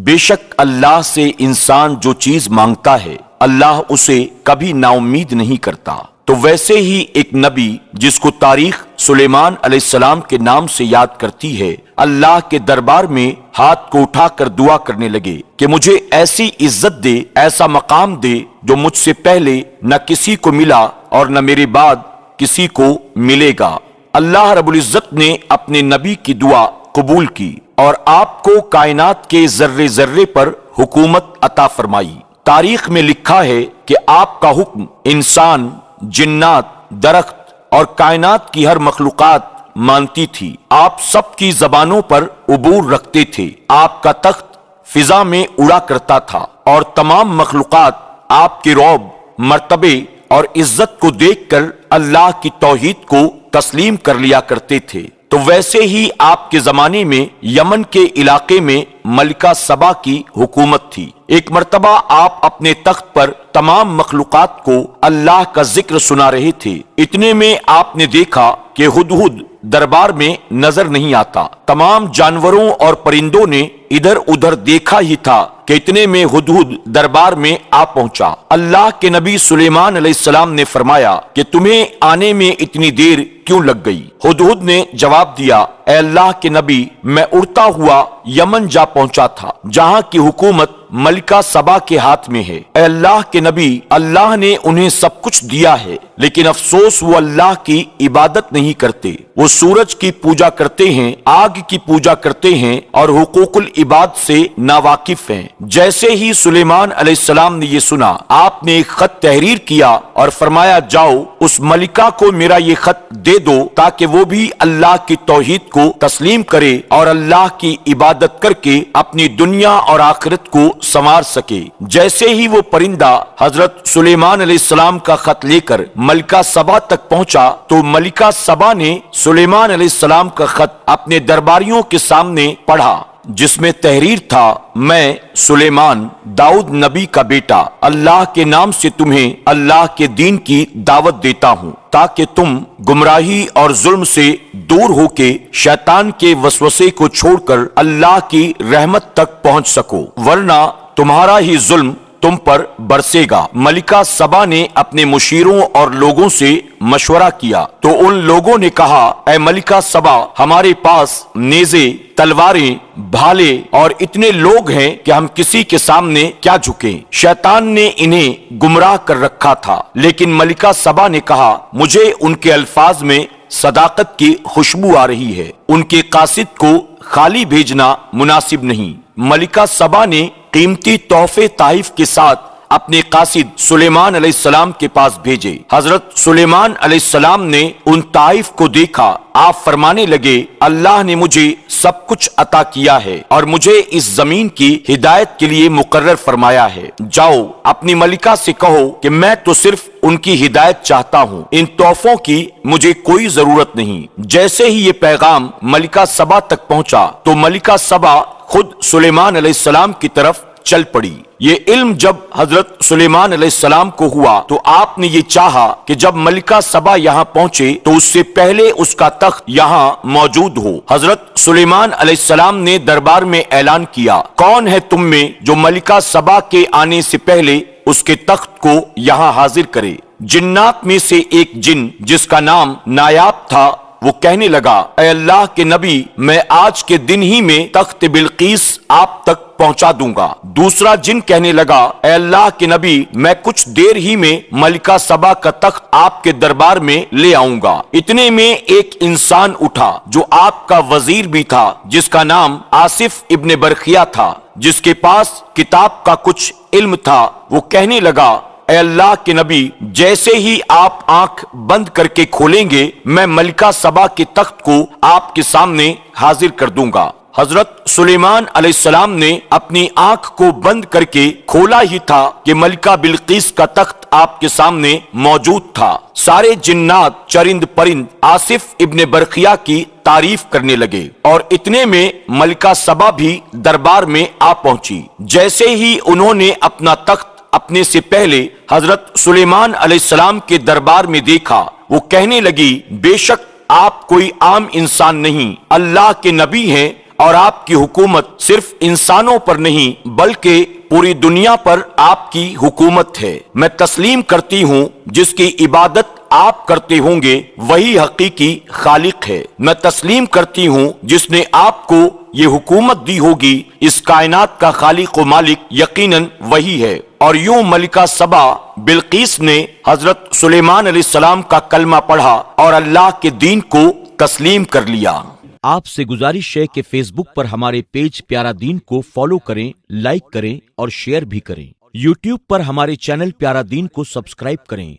بے شک اللہ سے انسان جو چیز مانگتا ہے اللہ اسے کبھی نا امید نہیں کرتا۔ تو ویسے ہی ایک نبی جس کو تاریخ سلیمان علیہ السلام کے نام سے یاد کرتی ہے، اللہ کے دربار میں ہاتھ کو اٹھا کر دعا کرنے لگے کہ مجھے ایسی عزت دے، ایسا مقام دے جو مجھ سے پہلے نہ کسی کو ملا اور نہ میرے بعد کسی کو ملے گا۔ اللہ رب العزت نے اپنے نبی کی دعا قبول کی اور آپ کو کائنات کے ذرے ذرے پر حکومت عطا فرمائی۔ تاریخ میں لکھا ہے کہ آپ کا حکم انسان، جنات، درخت اور کائنات کی ہر مخلوقات مانتی تھی۔ آپ سب کی زبانوں پر عبور رکھتے تھے۔ آپ کا تخت فضا میں اڑا کرتا تھا اور تمام مخلوقات آپ کے رعب، مرتبے اور عزت کو دیکھ کر اللہ کی توحید کو تسلیم کر لیا کرتے تھے۔ تو ویسے ہی آپ کے زمانے میں یمن کے علاقے میں ملکہ سبا کی حکومت تھی۔ ایک مرتبہ آپ اپنے تخت پر تمام مخلوقات کو اللہ کا ذکر سنا رہے تھے۔ اتنے میں آپ نے دیکھا کہ ہدہد دربار میں نظر نہیں آتا۔ تمام جانوروں اور پرندوں نے ادھر ادھر دیکھا ہی تھا کہ اتنے میں ہدہد دربار میں آ پہنچا۔ اللہ کے نبی سلیمان علیہ السلام نے فرمایا کہ تمہیں آنے میں اتنی دیر کیوں لگ گئی؟ ہدہد نے جواب دیا، اے اللہ کے نبی، میں اڑتا ہوا یمن جا پہنچا تھا جہاں کی حکومت ملکہ سبا کے ہاتھ میں ہے۔ اے اللہ کے نبی، اللہ نے انہیں سب کچھ دیا ہے، لیکن افسوس وہ اللہ کی عبادت نہیں کرتے۔ وہ سورج کی پوجا کرتے ہیں، آگ کی پوجا کرتے ہیں اور حقوق العباد سے ناواقف ہیں۔ جیسے ہی سلیمان علیہ السلام نے یہ سنا، آپ نے ایک خط تحریر کیا اور فرمایا، جاؤ اس ملکہ کو میرا یہ خط دے دو تاکہ وہ بھی اللہ کی توحید کو تسلیم کرے اور اللہ کی عبادت کر کے اپنی دنیا اور آخرت کو سنوار سکے۔ جیسے ہی وہ پرندہ حضرت سلیمان علیہ السلام کا خط لے کر ملکہ سبا تک پہنچا تو ملکہ سبا نے سلیمان علیہ السلام کا خط اپنے درباریوں کے سامنے پڑھا، جس میں تحریر تھا، میں سلیمان، داؤد نبی کا بیٹا، اللہ کے نام سے تمہیں اللہ کے دین کی دعوت دیتا ہوں تاکہ تم گمراہی اور ظلم سے دور ہو کے شیطان کے وسوسے کو چھوڑ کر اللہ کی رحمت تک پہنچ سکو، ورنہ تمہارا ہی ظلم تم پر برسے گا۔ ملکہ سبا نے اپنے مشیروں اور لوگوں سے مشورہ کیا تو ان لوگوں نے کہا، اے ملکہ سبا، ہمارے پاس نیزے، تلواریں، بھالے اور اتنے لوگ ہیں کہ ہم کسی کے سامنے کیا جھکیں۔ شیطان نے انہیں گمراہ کر رکھا تھا، لیکن ملکہ سبا نے کہا، مجھے ان کے الفاظ میں صداقت کی خوشبو آ رہی ہے، ان کے قاصد کو خالی بھیجنا مناسب نہیں۔ ملکہ سبا نے قیمتی تحفے طائف کے ساتھ اپنے قاصد سلیمان علیہ السلام کے پاس بھیجے۔ حضرت سلیمان علیہ السلام نے ان طائف کو دیکھا۔ آپ فرمانے لگے، اللہ نے مجھے سب کچھ عطا کیا ہے اور مجھے اس زمین کی ہدایت کے لیے مقرر فرمایا ہے۔ جاؤ اپنی ملکہ سے کہو کہ میں تو صرف ان کی ہدایت چاہتا ہوں، ان تحفوں کی مجھے کوئی ضرورت نہیں۔ جیسے ہی یہ پیغام ملکہ سبا تک پہنچا تو ملکہ سبا خود سلیمان علیہ السلام کی طرف چل پڑی۔ یہ علم جب حضرت سلیمان علیہ السلام کو ہوا تو آپ نے یہ چاہا کہ جب ملکہ سبا یہاں پہنچے تو اس سے پہلے اس کا تخت یہاں موجود ہو۔ حضرت سلیمان علیہ السلام نے دربار میں اعلان کیا، کون ہے تم میں جو ملکہ سبا کے آنے سے پہلے اس کے تخت کو یہاں حاضر کرے؟ جنات میں سے ایک جن جس کا نام نایاب تھا وہ کہنے لگا، اے اللہ کے نبی، میں آج کے دن ہی میں تخت بلقیس آپ تک پہنچا دوں گا۔ دوسرا جن کہنے لگا، اے اللہ کے نبی، میں کچھ دیر ہی میں ملکہ سبا کا تخت آپ کے دربار میں لے آؤں گا۔ اتنے میں ایک انسان اٹھا جو آپ کا وزیر بھی تھا، جس کا نام آصف ابن برخیہ تھا، جس کے پاس کتاب کا کچھ علم تھا۔ وہ کہنے لگا، اے اللہ کے نبی، جیسے ہی آپ آنکھ بند کر کے کھولیں گے میں ملکہ سبا کے تخت کو آپ کے سامنے حاضر کر دوں گا۔ حضرت سلیمان علیہ السلام نے اپنی آنکھ کو بند کر کے کھولا ہی تھا کہ ملکہ بلقیس کا تخت آپ کے سامنے موجود تھا۔ سارے جنات، چرند پرند آصف ابن برخیہ کی تعریف کرنے لگے اور اتنے میں ملکہ سبا بھی دربار میں آ پہنچی۔ جیسے ہی انہوں نے اپنا تخت اپنے سے پہلے حضرت سلیمان علیہ السلام کے دربار میں دیکھا، وہ کہنے لگی، بے شک آپ کوئی عام انسان نہیں، اللہ کے نبی ہیں اور آپ کی حکومت صرف انسانوں پر نہیں بلکہ پوری دنیا پر آپ کی حکومت ہے۔ میں تسلیم کرتی ہوں جس کی عبادت آپ کرتے ہوں گے وہی حقیقی خالق ہے۔ میں تسلیم کرتی ہوں جس نے آپ کو یہ حکومت دی ہوگی اس کائنات کا خالق و مالک یقیناً وہی ہے۔ اور یوں ملکہ سبا بلقیس نے حضرت سلیمان علیہ السلام کا کلمہ پڑھا اور اللہ کے دین کو تسلیم کر لیا۔ آپ سے گزارش ہے کہ فیس بک پر ہمارے پیج پیارا دین کو فالو کریں، لائک کریں اور شیئر بھی کریں۔ یوٹیوب پر ہمارے چینل پیارا دین کو سبسکرائب کریں